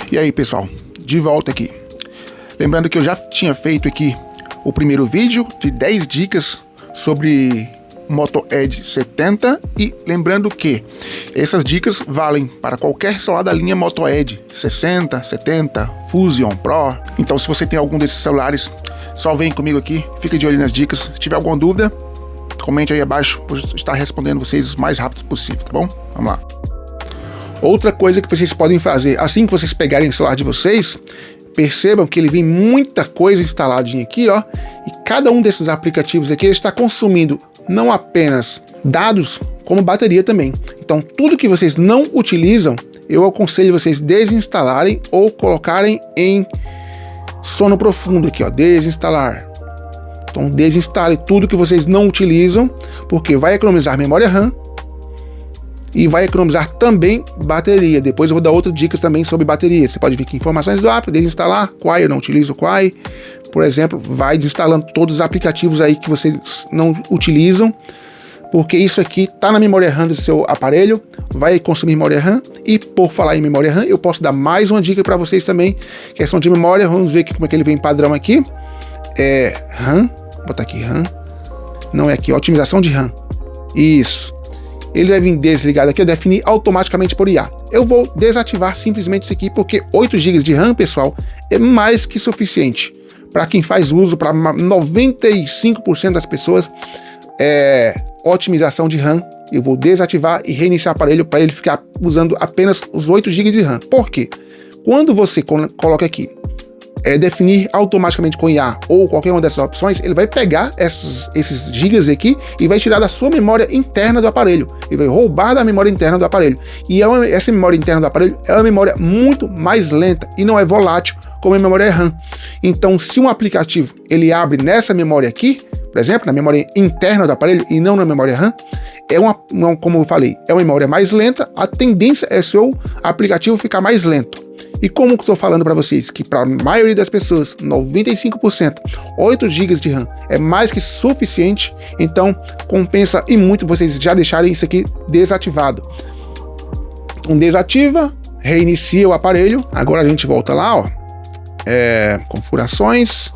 E aí, pessoal, de volta aqui. Lembrando que eu já tinha feito aqui o primeiro vídeo de 10 dicas sobre o Moto Edge 70 e lembrando que essas dicas valem para qualquer celular da linha Moto Edge 60, 70, Fusion, Pro. Então, se você tem algum desses celulares, só vem comigo aqui, fica de olho nas dicas. Se tiver alguma dúvida, comente aí abaixo, vou estar respondendo vocês o mais rápido possível, tá bom? Vamos lá. Outra coisa que vocês podem fazer, assim que vocês pegarem o celular de vocês, percebam que ele vem muita coisa instaladinha aqui, ó, e cada um desses aplicativos aqui ele está consumindo não apenas dados, como bateria também. Então, tudo que vocês não utilizam, eu aconselho vocês desinstalarem ou colocarem em sono profundo aqui, ó, desinstalar. Então, desinstale tudo que vocês não utilizam, porque vai economizar memória RAM e vai economizar também bateria. Depois eu vou dar outras dicas também sobre bateria. Você pode vir aqui em informações do app, desinstalar, Quai, eu não utilizo o Quai, por exemplo, vai desinstalando todos os aplicativos aí que vocês não utilizam, porque isso aqui está na memória RAM do seu aparelho, vai consumir memória RAM. E por falar em memória RAM, eu posso dar mais uma dica para vocês também, questão de memória. Vamos ver aqui como é que ele vem padrão aqui. RAM, vou botar aqui RAM, não é aqui, otimização de RAM, isso. Ele vai vir desligado aqui, eu definir automaticamente por IA. Eu vou desativar simplesmente isso aqui, porque 8 GB de RAM, pessoal, é mais que suficiente. Para quem faz uso, para 95% das pessoas, otimização de RAM. Eu vou desativar e reiniciar o aparelho para ele ficar usando apenas os 8 GB de RAM. Por quê? Quando você coloca aqui, definir automaticamente com IA ou qualquer uma dessas opções, ele vai pegar esses gigas aqui e vai tirar da sua memória interna do aparelho. Ele vai roubar da memória interna do aparelho. E essa memória interna do aparelho é uma memória muito mais lenta e não é volátil como a memória RAM. Então, se um aplicativo ele abre nessa memória aqui, por exemplo, na memória interna do aparelho e não na memória RAM, como eu falei, é uma memória mais lenta, a tendência é seu aplicativo ficar mais lento. E como eu estou falando para vocês que para a maioria das pessoas, 95%, 8 GB de RAM é mais que suficiente, então compensa e muito vocês já deixarem isso aqui desativado. Então desativa, reinicia o aparelho. Agora a gente volta lá, ó, configurações,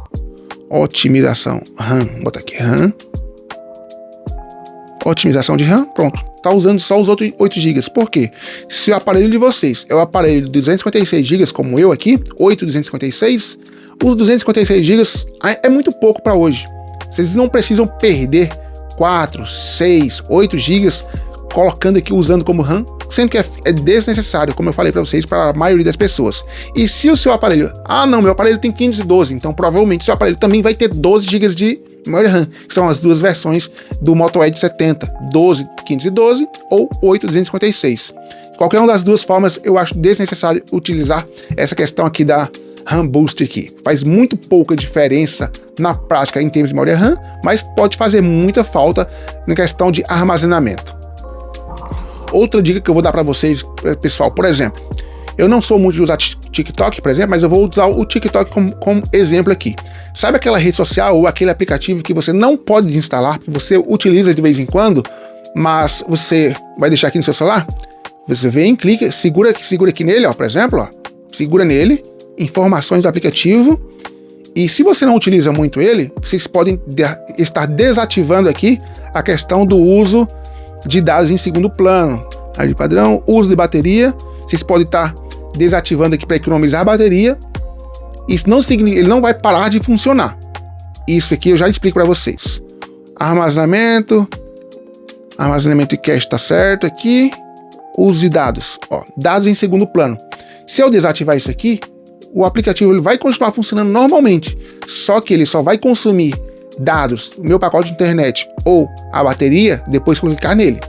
otimização RAM, vou botar aqui RAM, otimização de RAM, pronto. Tá usando só os outros 8 GB. Por quê? Se o aparelho de vocês é o aparelho de 256 GB, como eu aqui, 256, os 256 GB é muito pouco para hoje. Vocês não precisam perder 4, 6, 8 GB colocando aqui, usando como RAM, sendo que é desnecessário, como eu falei para vocês, para a maioria das pessoas. E se o seu aparelho, não, meu aparelho tem 512, então provavelmente seu aparelho também vai ter 12 GB de memória RAM, que são as duas versões do Moto Edge 70, 12 512 ou 8 256. Qualquer uma das duas formas, eu acho desnecessário utilizar essa questão aqui da RAM Boost aqui. Faz muito pouca diferença na prática em termos de memória RAM, mas pode fazer muita falta na questão de armazenamento. Outra dica que eu vou dar para vocês, pessoal, por exemplo, eu não sou muito de usar TikTok, por exemplo, mas eu vou usar o TikTok como exemplo aqui. Sabe aquela rede social ou aquele aplicativo que você não pode desinstalar, que você utiliza de vez em quando, mas você vai deixar aqui no seu celular? Você vem, clica, segura aqui nele, ó, por exemplo, ó, segura nele, informações do aplicativo, e se você não utiliza muito ele, vocês podem estar desativando aqui a questão do uso de dados em segundo plano. Aí de padrão, uso de bateria, vocês podem estar desativando aqui para economizar bateria. Isso não significa, ele não vai parar de funcionar. Isso aqui eu já explico para vocês. Armazenamento e cache está certo aqui. Uso de dados, ó, dados em segundo plano. Se eu desativar isso aqui, o aplicativo ele vai continuar funcionando normalmente, só que ele só vai consumir dados, o meu pacote de internet ou a bateria depois que eu clicar nele.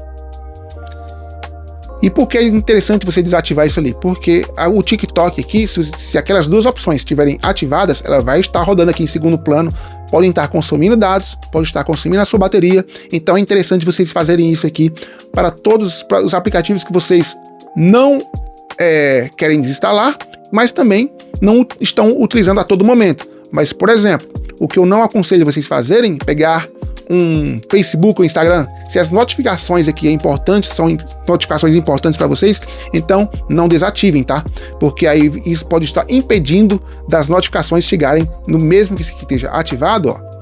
E por que é interessante você desativar isso ali? Porque o TikTok aqui, se aquelas duas opções estiverem ativadas, ela vai estar rodando aqui em segundo plano, podem estar consumindo dados, pode estar consumindo a sua bateria. Então é interessante vocês fazerem isso aqui para todos os aplicativos que vocês não querem desinstalar, mas também não estão utilizando a todo momento. Mas, por exemplo, o que eu não aconselho vocês fazerem, pegar um Facebook ou Instagram, se as notificações aqui são notificações importantes para vocês, então não desativem, tá? Porque aí isso pode estar impedindo das notificações chegarem no mesmo que isso aqui esteja ativado, ó.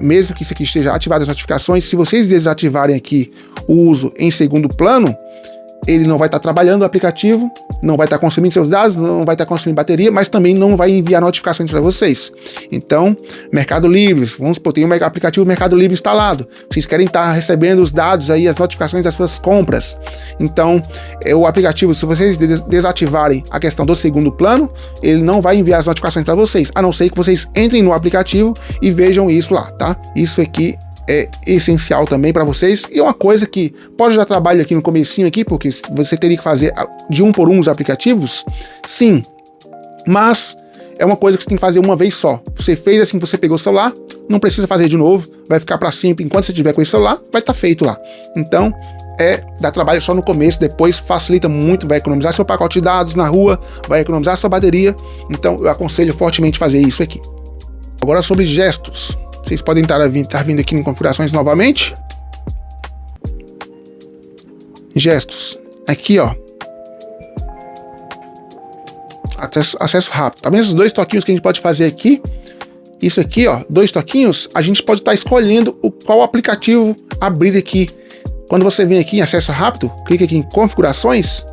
Mesmo que isso aqui esteja ativado as notificações, se vocês desativarem aqui o uso em segundo plano, ele não vai estar trabalhando o aplicativo, não vai estar consumindo seus dados, não vai estar consumindo bateria, mas também não vai enviar notificações para vocês. Então, Mercado Livre, vamos supor, tem um aplicativo Mercado Livre instalado, vocês querem estar recebendo os dados aí, as notificações das suas compras. Então, o aplicativo, se vocês desativarem a questão do segundo plano, ele não vai enviar as notificações para vocês, a não ser que vocês entrem no aplicativo e vejam isso lá, tá? Isso aqui é essencial também para vocês, e é uma coisa que pode dar trabalho aqui no comecinho aqui, porque você teria que fazer de um por um os aplicativos, sim, mas é uma coisa que você tem que fazer uma vez só. Você fez assim, você pegou o celular, não precisa fazer de novo, vai ficar para sempre, enquanto você tiver com esse celular, vai estar feito lá. Então, dá trabalho só no começo, depois facilita muito, vai economizar seu pacote de dados na rua, vai economizar sua bateria, então eu aconselho fortemente fazer isso aqui. Agora sobre gestos. Vocês podem estar vindo aqui em configurações novamente. Gestos. Aqui, ó. Acesso rápido. Tá vendo esses 2 toquinhos que a gente pode fazer aqui? Isso aqui, ó, 2 toquinhos, a gente pode estar escolhendo qual aplicativo abrir aqui. Quando você vem aqui em acesso rápido, clica aqui em configurações.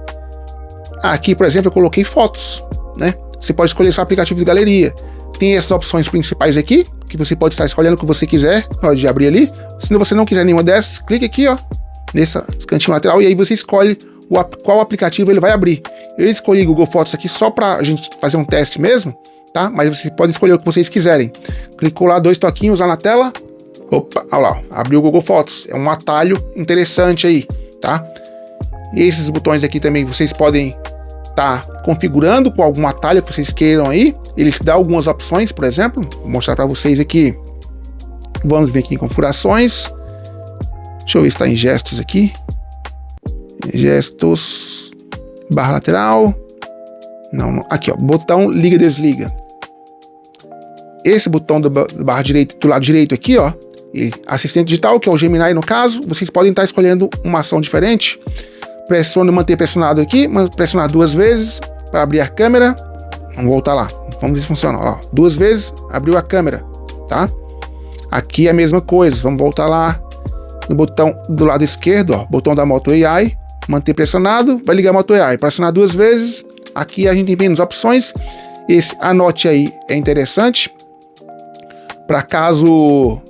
Aqui, por exemplo, eu coloquei fotos, né? Você pode escolher seu aplicativo de galeria. Tem essas opções principais aqui, que você pode estar escolhendo o que você quiser na hora de abrir ali. Se você não quiser nenhuma dessas, clique aqui, ó, nesse cantinho lateral, e aí você escolhe qual aplicativo ele vai abrir. Eu escolhi Google Fotos aqui só para a gente fazer um teste mesmo, tá? Mas você pode escolher o que vocês quiserem. Clicou lá, 2 toquinhos lá na tela. Opa, olha lá, abriu o Google Fotos. É um atalho interessante aí, tá? E esses botões aqui também vocês podem configurando com algum atalho que vocês queiram aí. Ele dá algumas opções, por exemplo, vou mostrar para vocês aqui. Vamos vir aqui em configurações. Deixa eu ver se está em gestos aqui. Gestos, barra lateral. Não, aqui ó, botão liga e desliga. Esse botão do barra direita, do lado direito aqui, ó, e assistente digital, que é o Gemini no caso, vocês podem estar escolhendo uma ação diferente. Pressione manter pressionado aqui, pressionar 2 vezes para abrir a câmera. Vamos voltar lá, vamos ver se funciona. Ó, 2 vezes, abriu a câmera, tá? Aqui é a mesma coisa, vamos voltar lá no botão do lado esquerdo, ó, botão da Moto AI, manter pressionado, vai ligar a Moto AI, pressionar 2 vezes. Aqui a gente tem menos opções. Esse anote aí é interessante para caso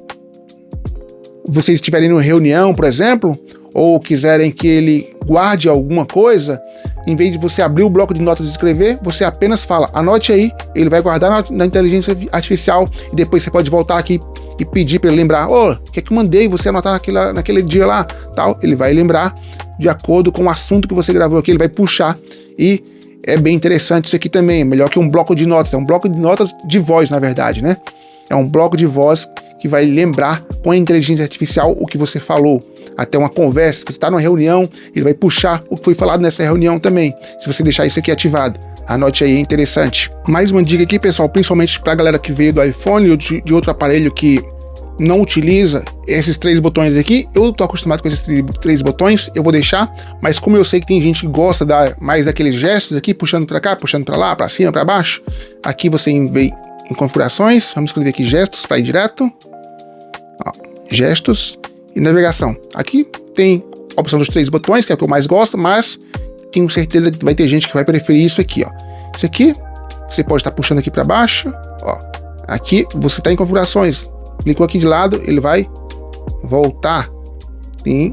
vocês estiverem em reunião, por exemplo, ou quiserem que ele guarde alguma coisa, em vez de você abrir o bloco de notas e escrever, você apenas fala, anote aí, ele vai guardar na inteligência artificial, e depois você pode voltar aqui e pedir para ele lembrar, o que é que eu mandei você anotar naquele dia lá, tal, ele vai lembrar de acordo com o assunto que você gravou aqui, ele vai puxar, e é bem interessante isso aqui também, melhor que um bloco de notas, é um bloco de notas de voz, na verdade, né? É um bloco de voz que vai lembrar com a inteligência artificial o que você falou. Até uma conversa, você está numa reunião, ele vai puxar o que foi falado nessa reunião também, se você deixar isso aqui ativado. Anote aí, é interessante. Mais uma dica aqui, pessoal, principalmente para a galera que veio do iPhone ou de outro aparelho que não utiliza esses 3 botões aqui. Eu tô acostumado com esses 3 botões, eu vou deixar, mas como eu sei que tem gente que gosta mais daqueles gestos aqui, puxando para cá, puxando para lá, para cima, para baixo, aqui você vem em configurações, vamos escrever aqui gestos para ir direto, ó, gestos e navegação. Aqui tem a opção dos 3 botões, que é o que eu mais gosto, mas tenho certeza que vai ter gente que vai preferir isso aqui, ó. Isso aqui, você pode estar puxando aqui para baixo, ó. Aqui você está em configurações, clicou aqui de lado, ele vai voltar. Tem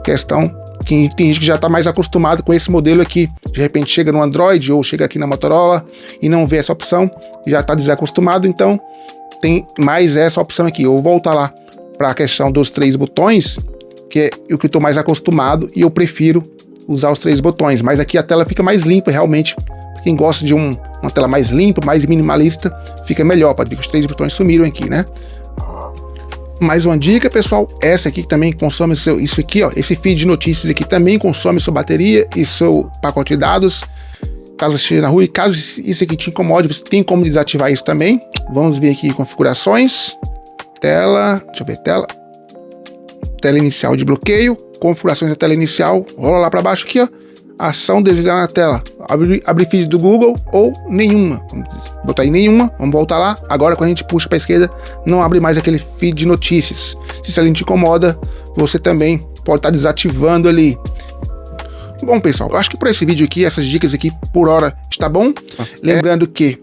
questão que tem gente que já está mais acostumado com esse modelo aqui. De repente chega no Android ou chega aqui na Motorola e não vê essa opção, já está desacostumado, então tem mais essa opção aqui. Eu vou voltar lá para a questão dos 3 botões, que é o que eu estou mais acostumado e eu prefiro usar os 3 botões, mas aqui a tela fica mais limpa realmente. Quem gosta de uma tela mais limpa, mais minimalista, fica melhor. Pode ver que os 3 botões sumiram aqui, né? Mais uma dica, pessoal, essa aqui que também consome isso aqui, ó, esse feed de notícias aqui também consome sua bateria e seu pacote de dados. Caso você esteja na rua e caso isso aqui te incomode, você tem como desativar isso também. Vamos ver aqui configurações. tela, deixa eu ver, tela inicial de bloqueio, configurações da tela inicial, rola lá para baixo aqui, ó, ação desligar na tela, abrir feed do Google ou nenhuma, vamos botar aí nenhuma, vamos voltar lá, agora quando a gente puxa para a esquerda, não abre mais aquele feed de notícias, se isso ali te incomoda, você também pode estar desativando ali. Bom, pessoal, eu acho que por esse vídeo aqui, essas dicas aqui por hora, está bom? Lembrando que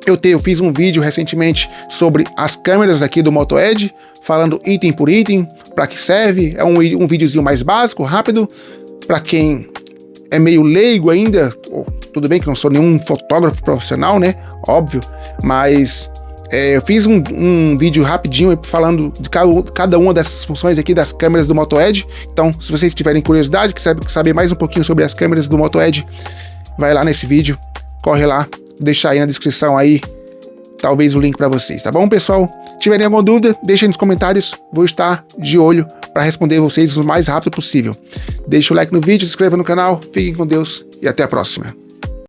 eu fiz um vídeo recentemente sobre as câmeras aqui do Moto Edge, falando item por item, para que serve, é um videozinho mais básico, rápido, para quem é meio leigo ainda, tudo bem que não sou nenhum fotógrafo profissional, né, óbvio, mas eu fiz um vídeo rapidinho falando de cada uma dessas funções aqui das câmeras do Moto Edge. Então, se vocês tiverem curiosidade, quiser saber mais um pouquinho sobre as câmeras do Moto Edge, vai lá nesse vídeo, corre lá, deixa aí na descrição aí, talvez o link para vocês, tá bom, pessoal? Se tiverem alguma dúvida, deixa aí nos comentários, vou estar de olho para responder vocês o mais rápido possível. Deixa o like no vídeo, se inscreva no canal, fiquem com Deus e até a próxima.